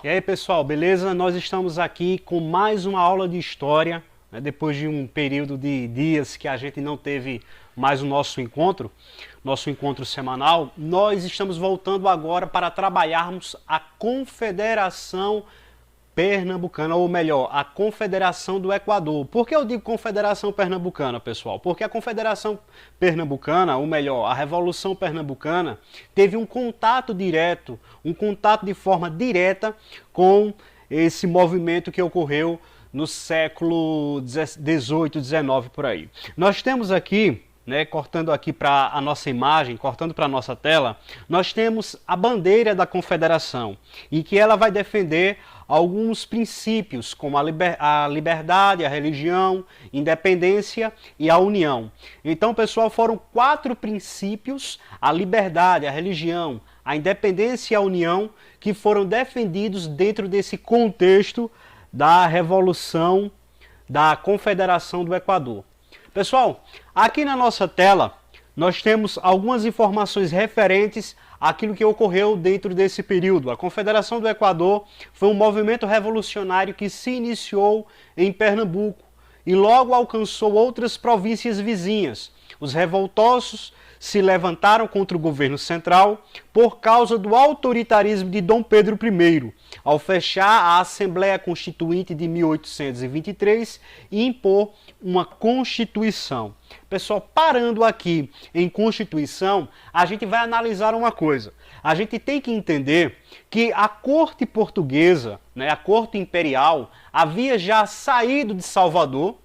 E aí, pessoal, beleza? Nós estamos aqui com mais uma aula de história, né? Depois de um período de dias que a gente não teve mais o nosso encontro semanal, nós estamos voltando agora para trabalharmos a Confederação Pernambucana, ou melhor, a Confederação do Equador. Por que eu digo Confederação Pernambucana, pessoal? Porque a Confederação Pernambucana, ou melhor, a Revolução Pernambucana, teve um contato direto, um contato de forma direta com esse movimento que ocorreu no século XVIII, XIX, por aí. Nós temos aqui, né, cortando aqui para a nossa imagem, cortando para a nossa tela, nós temos a bandeira da Confederação, em que ela vai defender alguns princípios, como a liberdade, a religião, independência e a união. Então, pessoal, foram 4 princípios, a liberdade, a religião, a independência e a união, que foram defendidos dentro desse contexto da Revolução da Confederação do Equador. Pessoal, aqui na nossa tela nós temos algumas informações referentes àquilo que ocorreu dentro desse período. A Confederação do Equador foi um movimento revolucionário que se iniciou em Pernambuco e logo alcançou outras províncias vizinhas. Os revoltosos se levantaram contra o governo central por causa do autoritarismo de Dom Pedro I, ao fechar a Assembleia Constituinte de 1823 e impor uma Constituição. Pessoal, parando aqui em Constituição, a gente vai analisar uma coisa. A gente tem que entender que a corte portuguesa, né, a corte imperial, havia já saído de Salvador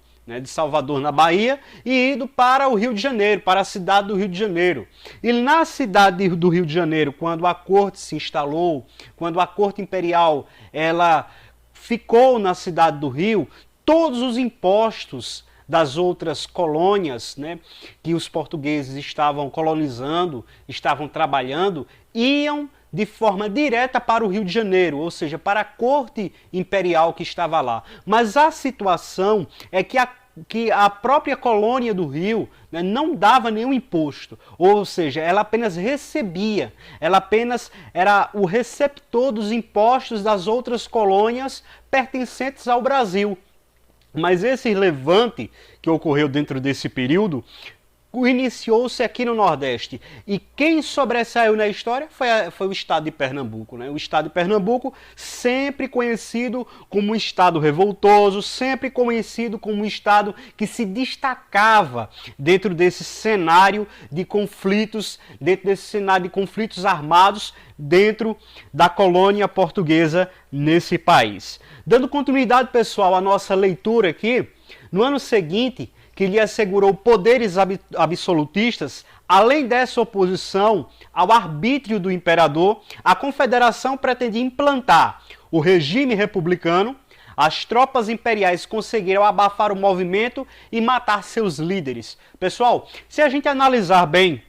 na Bahia, e ido para o Rio de Janeiro, para a cidade do Rio de Janeiro. E na cidade do Rio de Janeiro, quando a corte se instalou, quando a corte imperial ela ficou na cidade do Rio, todos os impostos das outras colônias, né, que os portugueses estavam colonizando, estavam trabalhando, iam de forma direta para o Rio de Janeiro, ou seja, para a corte imperial que estava lá. Mas a situação é que a própria colônia do Rio, né, não dava nenhum imposto, ou seja, ela apenas recebia, ela apenas era o receptor dos impostos das outras colônias pertencentes ao Brasil. Mas esse levante que ocorreu dentro desse período iniciou-se aqui no Nordeste. E quem sobressaiu na história foi o estado de Pernambuco, né? O estado de Pernambuco, sempre conhecido como um estado revoltoso, sempre conhecido como um estado que se destacava dentro desse cenário de conflitos, dentro desse cenário de conflitos armados dentro da colônia portuguesa nesse país. Dando continuidade, pessoal, à nossa leitura aqui, no ano seguinte, que lhe assegurou poderes absolutistas, além dessa oposição ao arbítrio do imperador, a Confederação pretendia implantar o regime republicano. As tropas imperiais conseguiram abafar o movimento e matar seus líderes. Pessoal, se a gente analisar bem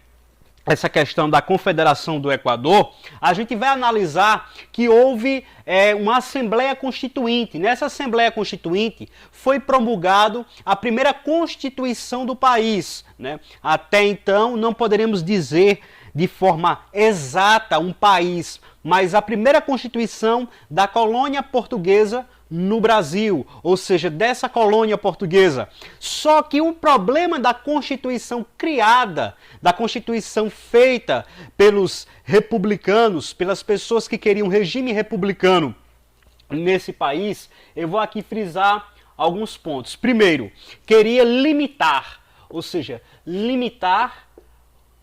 essa questão da Confederação do Equador, a gente vai analisar que houve uma Assembleia Constituinte. Nessa Assembleia Constituinte foi promulgado a primeira Constituição do país, né? Até então não poderíamos dizer de forma exata um país, mas a primeira Constituição da colônia portuguesa no Brasil, ou seja, dessa colônia portuguesa. Só que o problema da Constituição criada, da Constituição feita pelos republicanos, pelas pessoas que queriam um regime republicano nesse país, eu vou aqui frisar alguns pontos. Primeiro, queria limitar, ou seja, limitar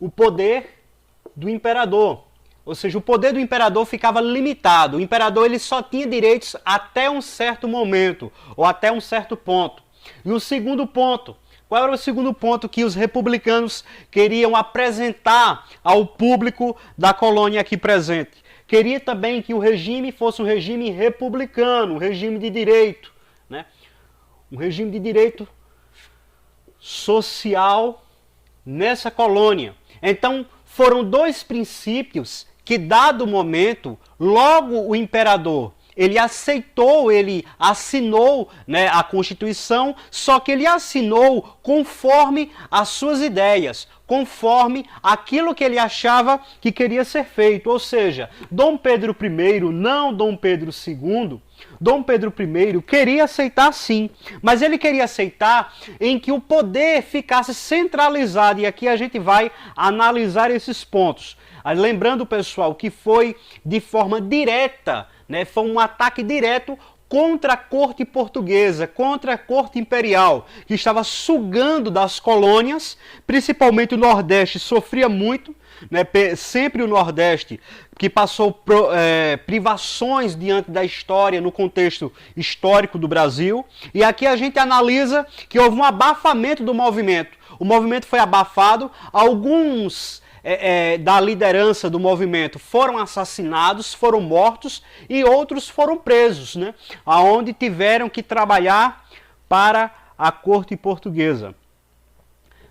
o poder do imperador. Ou seja, o poder do imperador ficava limitado. O imperador ele só tinha direitos até um certo momento, ou até um certo ponto. E o segundo ponto, qual era o segundo ponto que os republicanos queriam apresentar ao público da colônia aqui presente? Queria também que o regime fosse um regime republicano, um regime de direito, né? Um regime de direito social nessa colônia. Então, foram 2 princípios que, dado o momento, logo o imperador ele aceitou, ele assinou, né, a Constituição, só que ele assinou conforme as suas ideias, conforme aquilo que ele achava que queria ser feito. Ou seja, Dom Pedro I, não Dom Pedro II, Dom Pedro I queria aceitar sim, mas ele queria aceitar em que o poder ficasse centralizado, e aqui a gente vai analisar esses pontos. Lembrando, pessoal, que foi de forma direta, né, foi um ataque direto contra a corte portuguesa, contra a corte imperial, que estava sugando das colônias, principalmente o Nordeste sofria muito, né, sempre o Nordeste, que passou privações diante da história, no contexto histórico do Brasil. E aqui a gente analisa que houve um abafamento do movimento. O movimento foi abafado, alguns da liderança do movimento foram assassinados, foram mortos, e outros foram presos, né, aonde tiveram que trabalhar para a corte portuguesa.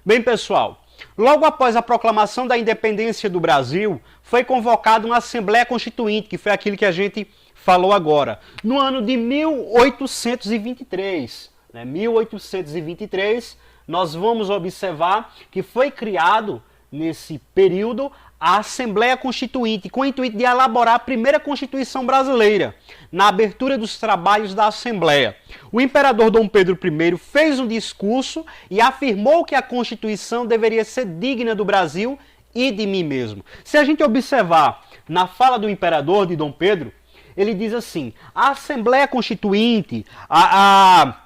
Bem, pessoal, logo após a proclamação da independência do Brasil, foi convocada uma Assembleia Constituinte, que foi aquilo que a gente falou agora, no ano de 1823. Né, 1823, nós vamos observar que foi criado, nesse período, a Assembleia Constituinte, com o intuito de elaborar a primeira Constituição brasileira, na abertura dos trabalhos da Assembleia. O imperador Dom Pedro I fez um discurso e afirmou que a Constituição deveria ser digna do Brasil e de mim mesmo. Se a gente observar na fala do imperador, de Dom Pedro, ele diz assim: a Assembleia Constituinte, a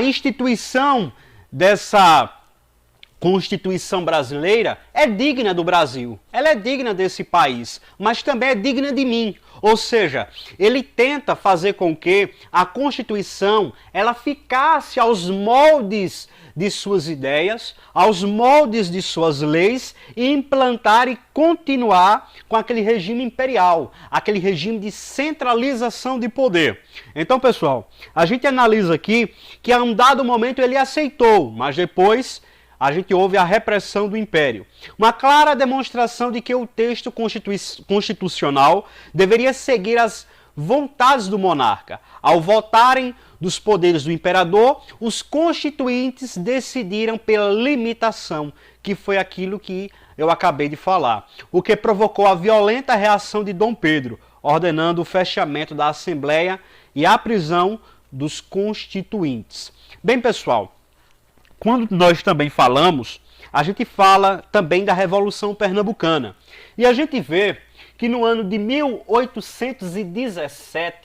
instituição dessa Constituição brasileira é digna do Brasil, ela é digna desse país, mas também é digna de mim. Ou seja, ele tenta fazer com que a Constituição ela ficasse aos moldes de suas ideias, aos moldes de suas leis, e implantar e continuar com aquele regime imperial, aquele regime de centralização de poder. Então, pessoal, a gente analisa aqui que a um dado momento ele aceitou, mas depois a gente ouve a repressão do Império. Uma clara demonstração de que o texto constitucional deveria seguir as vontades do monarca. Ao votarem dos poderes do imperador, os constituintes decidiram pela limitação, que foi aquilo que eu acabei de falar, o que provocou a violenta reação de Dom Pedro, ordenando o fechamento da Assembleia e a prisão dos constituintes. Bem, pessoal, quando nós também falamos, a gente fala também da Revolução Pernambucana. E a gente vê que no ano de 1817,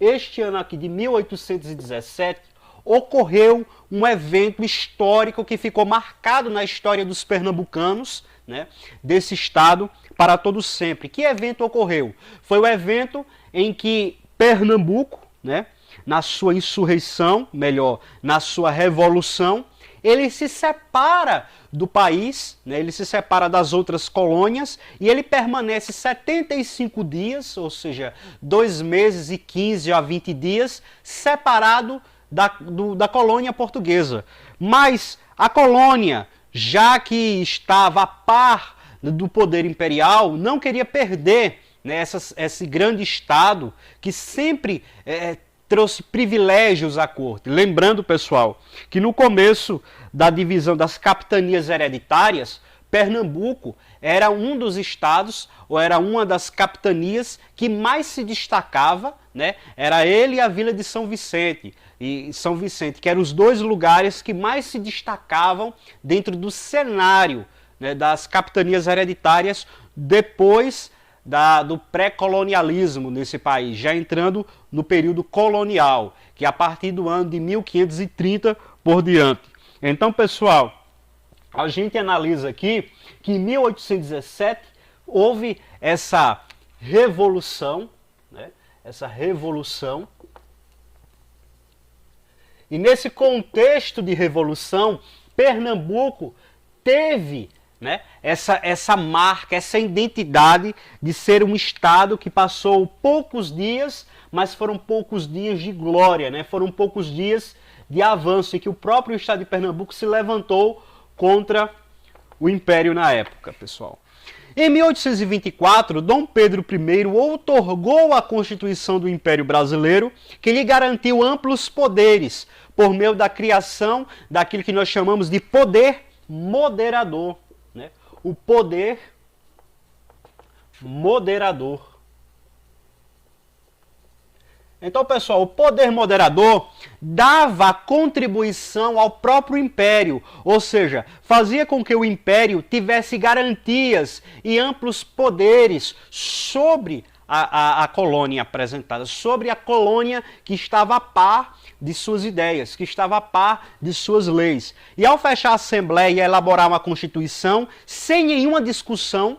este ano aqui de 1817, ocorreu um evento histórico que ficou marcado na história dos pernambucanos, né, desse estado para todo sempre. Que evento ocorreu? Foi o evento em que Pernambuco, né, na sua insurreição, melhor, na sua revolução, ele se separa do país, né, ele se separa das outras colônias e ele permanece 75 dias, ou seja, 2 meses e 15 a 20 dias, separado da colônia portuguesa. Mas a colônia, já que estava a par do poder imperial, não queria perder, né, esse grande estado que sempre trouxe privilégios à corte. Lembrando, pessoal, que no começo da divisão das capitanias hereditárias, Pernambuco era um dos estados, ou era uma das capitanias que mais se destacava, né? Era ele e a Vila de São Vicente, que eram os dois lugares que mais se destacavam dentro do cenário, né, das capitanias hereditárias depois do pré-colonialismo nesse país, já entrando no período colonial, que é a partir do ano de 1530 por diante. Então, pessoal, a gente analisa aqui que em 1817 houve essa revolução, né? Essa revolução. E nesse contexto de revolução, Pernambuco teve, né, essa marca, essa identidade de ser um estado que passou poucos dias, mas foram poucos dias de glória, né? Foram poucos dias de avanço, e que o próprio estado de Pernambuco se levantou contra o Império na época, pessoal. Em 1824, Dom Pedro I outorgou a Constituição do Império Brasileiro, que lhe garantiu amplos poderes, por meio da criação daquilo que nós chamamos de poder moderador, né? O poder moderador. Então, pessoal, o poder moderador dava contribuição ao próprio império, ou seja, fazia com que o império tivesse garantias e amplos poderes sobre a colônia apresentada, sobre a colônia que estava a par de suas ideias, que estava a par de suas leis. E ao fechar a Assembleia e elaborar uma Constituição, sem nenhuma discussão,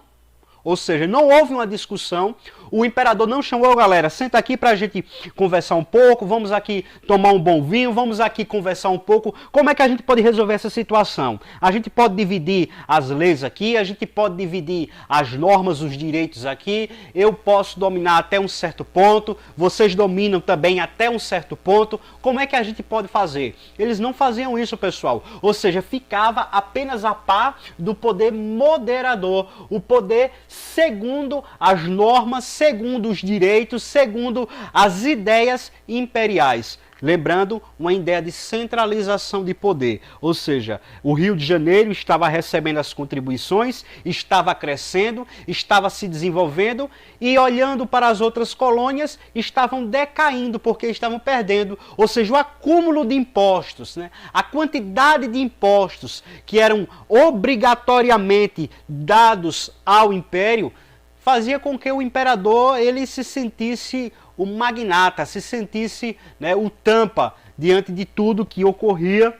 ou seja, não houve uma discussão, o imperador não chamou, galera, senta aqui para a gente conversar um pouco, vamos aqui tomar um bom vinho, vamos aqui conversar um pouco. Como é que a gente pode resolver essa situação? A gente pode dividir as leis aqui, a gente pode dividir as normas, os direitos aqui, eu posso dominar até um certo ponto, vocês dominam também até um certo ponto. Como é que a gente pode fazer? Eles não faziam isso, pessoal, ou seja, ficava apenas a par do poder moderador, o poder segundo as normas, segundo os direitos, segundo as ideias imperiais. Lembrando, uma ideia de centralização de poder, ou seja, o Rio de Janeiro estava recebendo as contribuições, estava crescendo, estava se desenvolvendo e olhando para as outras colônias estavam decaindo porque estavam perdendo, ou seja, o acúmulo de impostos, né? A quantidade de impostos que eram obrigatoriamente dados ao império fazia com que o imperador ele se sentisse o magnata, se sentisse, né, o tampa diante de tudo que ocorria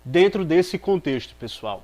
dentro desse contexto, pessoal.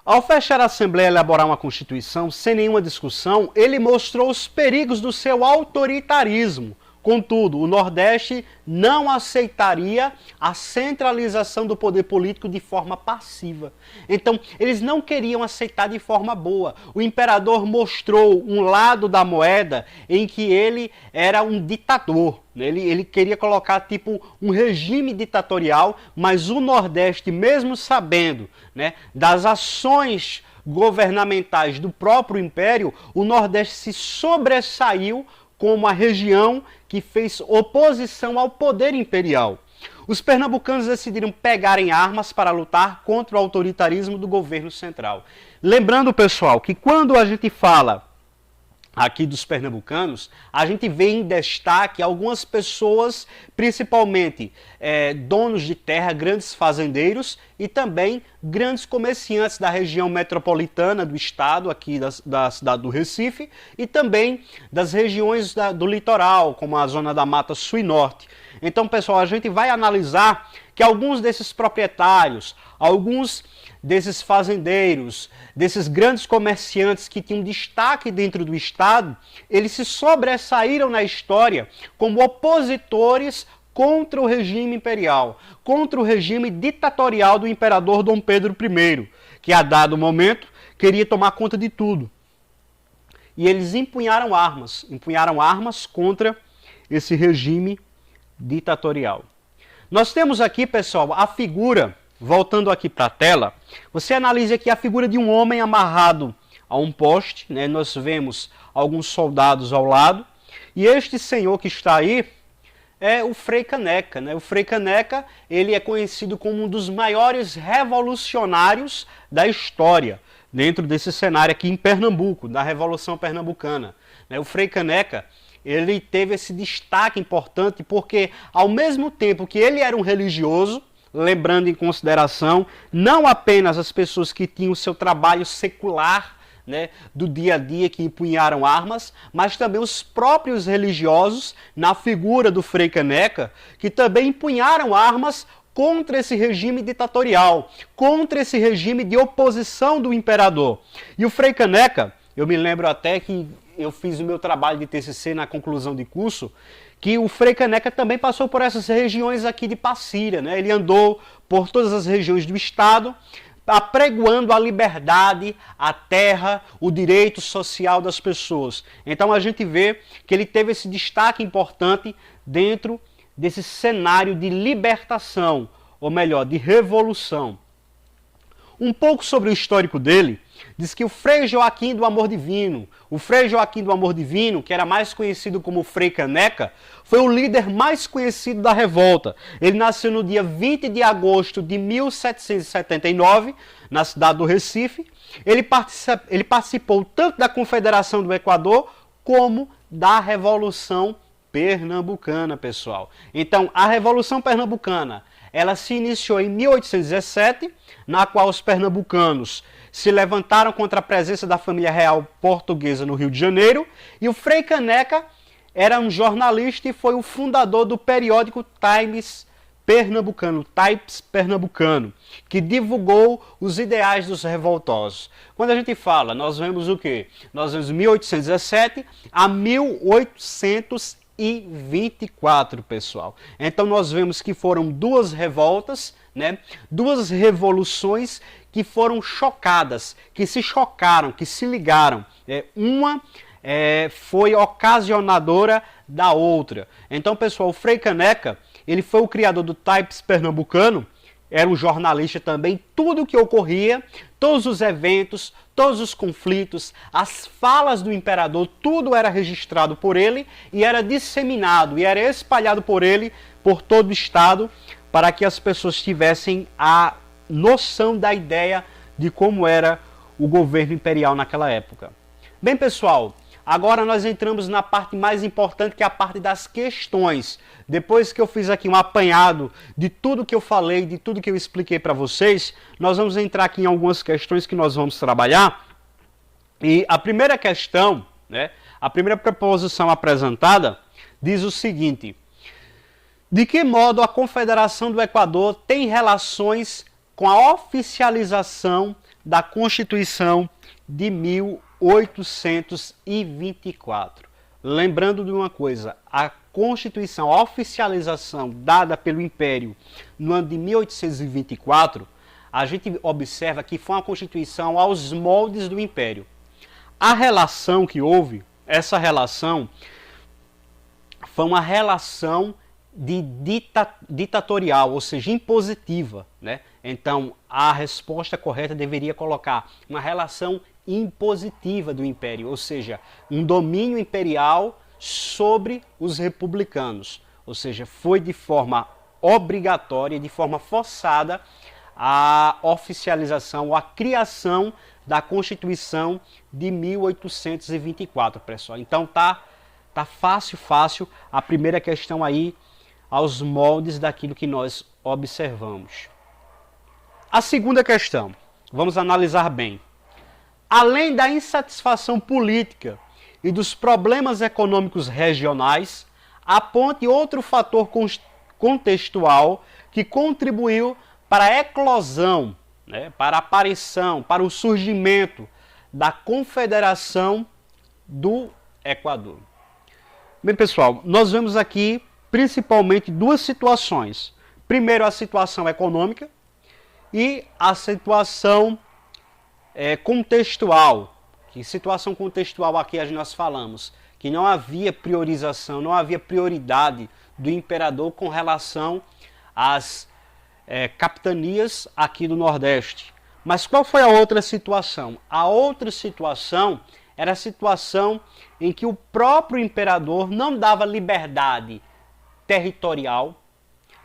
Ao fechar a Assembleia e elaborar uma Constituição, sem nenhuma discussão, ele mostrou os perigos do seu autoritarismo. Contudo, o Nordeste não aceitaria a centralização do poder político de forma passiva. Então, eles não queriam aceitar de forma boa. O imperador mostrou um lado da moeda em que ele era um ditador. Ele queria colocar tipo um regime ditatorial, mas o Nordeste, mesmo sabendo, né, das ações governamentais do próprio império, o Nordeste se sobressaiu como a região que fez oposição ao poder imperial. Os pernambucanos decidiram pegarem armas para lutar contra o autoritarismo do governo central. Lembrando, pessoal, que quando a gente fala aqui dos pernambucanos, a gente vê em destaque algumas pessoas, principalmente donos de terra, grandes fazendeiros e também grandes comerciantes da região metropolitana do estado, aqui da cidade do Recife, e também das regiões do litoral, como a zona da Mata Sul e Norte. Então, pessoal, a gente vai analisar que alguns desses proprietários, alguns desses fazendeiros, desses grandes comerciantes que tinham destaque dentro do Estado, eles se sobressaíram na história como opositores contra o regime imperial, contra o regime ditatorial do imperador Dom Pedro I, que a dado momento queria tomar conta de tudo. E eles empunharam armas contra esse regime ditatorial. Nós temos aqui, pessoal, a figura, voltando aqui para a tela, você analisa aqui a figura de um homem amarrado a um poste, né? Nós vemos alguns soldados ao lado, e este senhor que está aí é o Frei Caneca, né? O Frei Caneca, ele é conhecido como um dos maiores revolucionários da história, dentro desse cenário aqui em Pernambuco, da Revolução Pernambucana. O Frei Caneca, ele teve esse destaque importante porque, ao mesmo tempo que ele era um religioso, lembrando em consideração não apenas as pessoas que tinham o seu trabalho secular, né, do dia a dia, que empunharam armas, mas também os próprios religiosos, na figura do Frei Caneca, que também empunharam armas contra esse regime ditatorial, contra esse regime de oposição do imperador. E o Frei Caneca, eu me lembro até que eu fiz o meu trabalho de TCC na conclusão de curso, que o Frei Caneca também passou por essas regiões aqui de Passíria, né? Ele andou por todas as regiões do estado, apregoando a liberdade, a terra, o direito social das pessoas. Então a gente vê que ele teve esse destaque importante dentro desse cenário de libertação, ou melhor, de revolução. Um pouco sobre o histórico dele, diz que o Frei Joaquim do Amor Divino, que era mais conhecido como Frei Caneca, foi o líder mais conhecido da revolta. Ele nasceu no dia 20 de agosto de 1779, na cidade do Recife. Ele participou tanto da Confederação do Equador como da Revolução Pernambucana, pessoal. Então, a Revolução Pernambucana, ela se iniciou em 1817, na qual os pernambucanos se levantaram contra a presença da família real portuguesa no Rio de Janeiro, e o Frei Caneca era um jornalista e foi o fundador do periódico Times Pernambucano, que divulgou os ideais dos revoltosos. Quando a gente fala, nós vemos o quê? Nós vemos 1817 a 1824, pessoal. Então nós vemos que foram duas revoltas, né? Duas revoluções que foram chocadas, que se chocaram, que se ligaram. Uma foi ocasionadora da outra. Então, pessoal, o Frei Caneca, ele foi o criador do Times Pernambucano, era um jornalista também. Tudo o que ocorria, todos os eventos, todos os conflitos, as falas do imperador, tudo era registrado por ele e era disseminado e era espalhado por ele por todo o estado, para que as pessoas tivessem a noção da ideia de como era o governo imperial naquela época. Bem, pessoal, agora nós entramos na parte mais importante, que é a parte das questões. Depois que eu fiz aqui um apanhado de tudo que eu falei, de tudo que eu expliquei para vocês, nós vamos entrar aqui em algumas questões que nós vamos trabalhar. E a primeira questão, né, a primeira proposição apresentada, diz o seguinte: de que modo a Confederação do Equador tem relações com a oficialização da Constituição de 1824? Lembrando de uma coisa, a Constituição, a oficialização dada pelo Império no ano de 1824, a gente observa que foi uma Constituição aos moldes do Império. A relação que houve, essa relação, foi uma relação ditatorial, ou seja, impositiva, né? Então, a resposta correta deveria colocar uma relação impositiva do Império, ou seja, um domínio imperial sobre os republicanos, ou seja, foi de forma obrigatória, de forma forçada, a oficialização, a criação da Constituição de 1824, pessoal. Então tá fácil a primeira questão aí, aos moldes daquilo que nós observamos. A segunda questão, vamos analisar bem. Além da insatisfação política e dos problemas econômicos regionais, aponte outro fator contextual que contribuiu para a eclosão, né, para a aparição, para o surgimento da Confederação do Equador. Bem, pessoal, nós vemos aqui principalmente duas situações. Primeiro, a situação econômica e a situação contextual. Que situação contextual aqui nós falamos? Que não havia priorização, não havia prioridade do imperador com relação às capitanias aqui do Nordeste. Mas qual foi a outra situação? A outra situação era a situação em que o próprio imperador não dava liberdade territorial,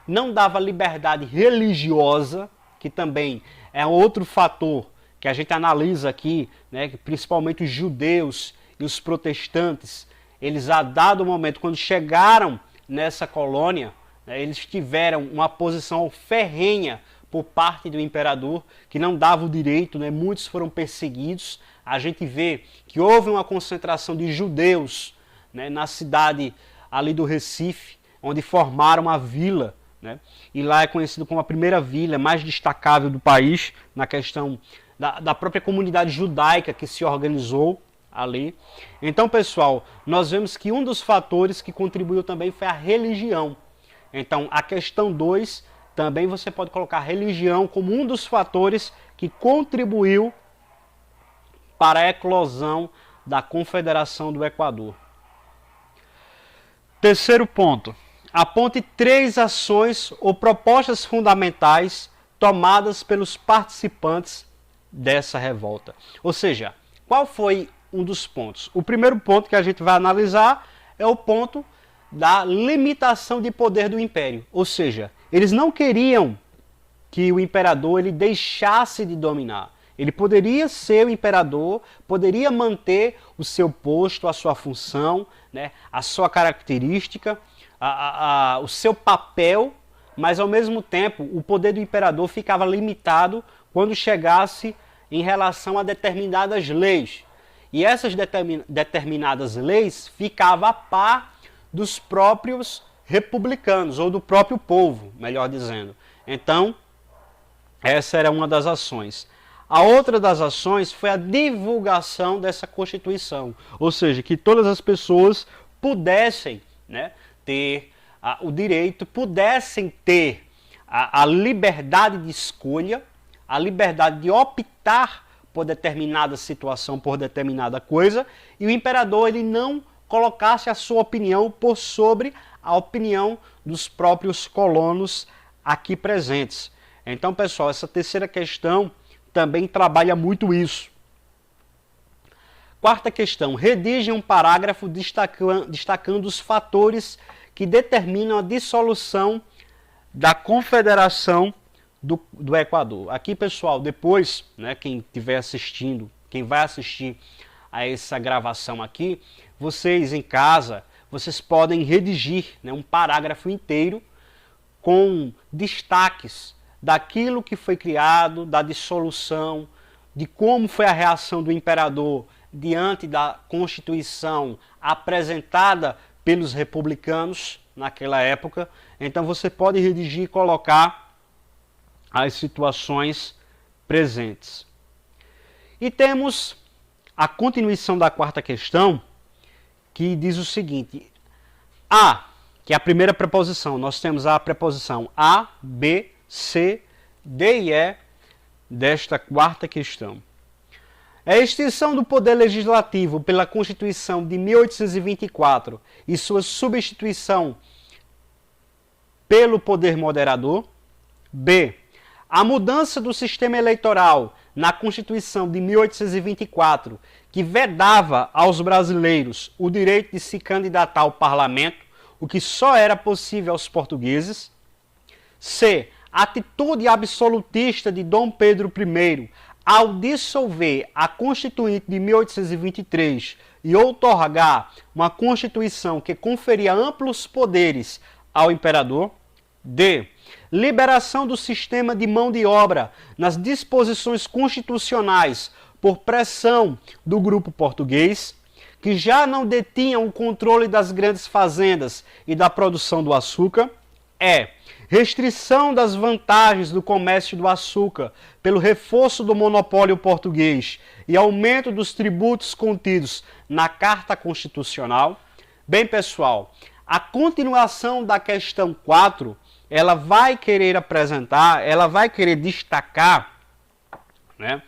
não dava liberdade religiosa, que também é outro fator que a gente analisa aqui, né, que principalmente os judeus e os protestantes, eles a dado momento, quando chegaram nessa colônia, né, eles tiveram uma posição ferrenha por parte do imperador, que não dava o direito, né, muitos foram perseguidos. A gente vê que houve uma concentração de judeus, né, na cidade ali do Recife, onde formaram uma vila, né, e lá é conhecido como a primeira vila mais destacável do país, na questão da própria comunidade judaica que se organizou ali. Então, pessoal, nós vemos que um dos fatores que contribuiu também foi a religião. Então, a questão 2, também você pode colocar a religião como um dos fatores que contribuiu para a eclosão da Confederação do Equador. Terceiro ponto. Aponte 3 ações ou propostas fundamentais tomadas pelos participantes dessa revolta. Ou seja, qual foi um dos pontos? O primeiro ponto que a gente vai analisar é o ponto da limitação de poder do império. Ou seja, eles não queriam que o imperador ele deixasse de dominar. Ele poderia ser o imperador, poderia manter o seu posto, a sua função, né, a sua característica, o seu papel, mas ao mesmo tempo o poder do imperador ficava limitado quando chegasse em relação a determinadas leis. E essas determinadas leis ficavam a par dos próprios republicanos, ou do próprio povo, melhor dizendo. Então, essa era uma das ações. A outra das ações foi a divulgação dessa Constituição, ou seja, que todas as pessoas pudessem, né, ter o direito, pudessem ter a liberdade de escolha, a liberdade de optar por determinada situação, por determinada coisa, e o imperador ele não colocasse a sua opinião por sobre a opinião dos próprios colonos aqui presentes. Então, pessoal, essa terceira questão também trabalha muito isso. Quarta questão, redige um parágrafo destacando os fatores que determinam a dissolução da Confederação do Equador. Aqui, pessoal, depois, né, quem estiver assistindo, quem vai assistir a essa gravação aqui, vocês em casa, vocês podem redigir, né, um parágrafo inteiro com destaques daquilo que foi criado, da dissolução, de como foi a reação do imperador diante da Constituição apresentada pelos republicanos naquela época. Então você pode redigir e colocar as situações presentes. E temos a continuação da quarta questão, que diz o seguinte: A, que é a primeira preposição, nós temos a preposição A, B, C, D e E desta quarta questão. A extinção do poder legislativo pela Constituição de 1824 e sua substituição pelo poder moderador. B, a mudança do sistema eleitoral na Constituição de 1824, que vedava aos brasileiros o direito de se candidatar ao parlamento, o que só era possível aos portugueses. C, a atitude absolutista de Dom Pedro I ao dissolver a Constituinte de 1823 e outorgar uma Constituição que conferia amplos poderes ao imperador. D, liberação do sistema de mão de obra nas disposições constitucionais por pressão do grupo português, que já não detinham o controle das grandes fazendas e da produção do açúcar. E, restrição das vantagens do comércio do açúcar pelo reforço do monopólio português e aumento dos tributos contidos na Carta Constitucional. Bem, pessoal, a continuação da questão 4, ela vai querer apresentar, ela vai querer destacar, né,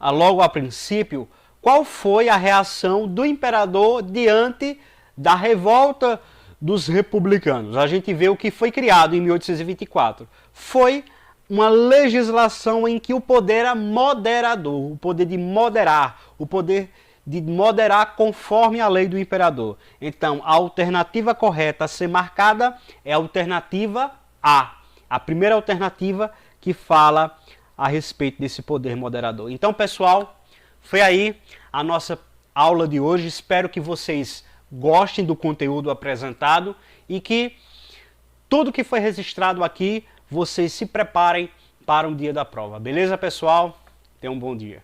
logo a princípio, qual foi a reação do imperador diante da revolta dos republicanos. A gente vê o que foi criado em 1824. Foi uma legislação em que o poder era moderador, o poder de moderar, o poder de moderar conforme a lei do imperador. Então, a alternativa correta a ser marcada é a alternativa A primeira alternativa que fala a respeito desse poder moderador. Então, pessoal, foi aí a nossa aula de hoje. Espero que vocês gostem do conteúdo apresentado e que tudo que foi registrado aqui, vocês se preparem para o dia da prova. Beleza, pessoal? Tenham um bom dia.